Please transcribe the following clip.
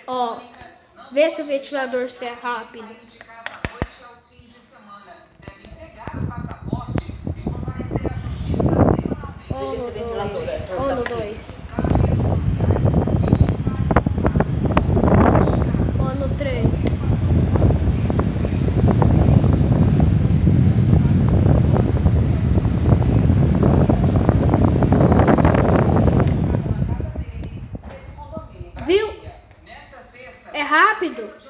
Ó, vê se o ventilador é rápido. Esse ventilador é Ó no 2. Ó no 3. Viu? É rápido.